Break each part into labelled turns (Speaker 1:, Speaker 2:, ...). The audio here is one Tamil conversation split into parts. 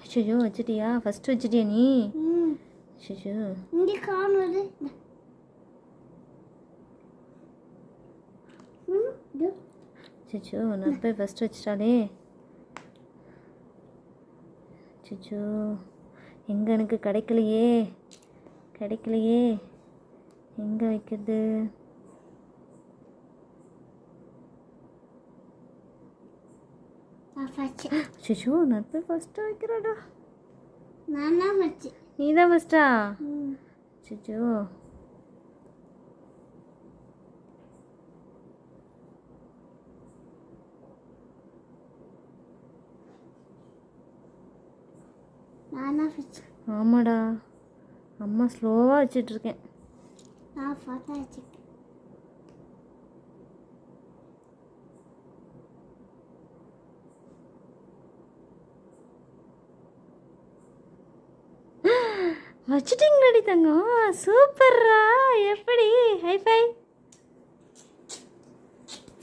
Speaker 1: அச்சோ வச்சிட்டியா? ஃபர்ஸ்ட் வச்சிட்டியா நீ? அச்சோ
Speaker 2: இங்கே காணுது.
Speaker 1: அச்சோ நான் போய் ஃபர்ஸ்ட் வச்சிட்டாலே. அச்சோ எங்கே எனக்கு கிடைக்கலையே எங்கே வைக்கிறது? அச்சோ நான் போய் ஃபர்ஸ்ட்டு வைக்கிறடா. நீ தான் ஃபர்ஸ்டா? அச்சோ ஆமாடா, அம்மா ஸ்லோவாக வச்சிட்ருக்கேன். வச்சுட்டிங்களாடி தங்கம்? சூப்பர்ரா. எப்படி? ஹைஃபை.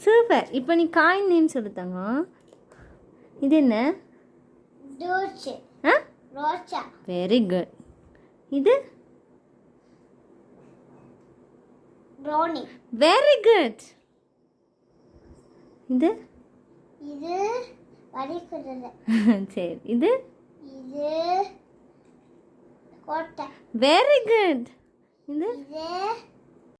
Speaker 1: சூப்பர். இப்போ நீ காயின் நேம் சொல்லு தங்கம். இது என்ன? Very good. இது
Speaker 2: ப்ரௌனி.
Speaker 1: Very good. இது
Speaker 2: வடிக்குது.
Speaker 1: சரி இது
Speaker 2: கோட்டை.
Speaker 1: Very good. இது
Speaker 2: இது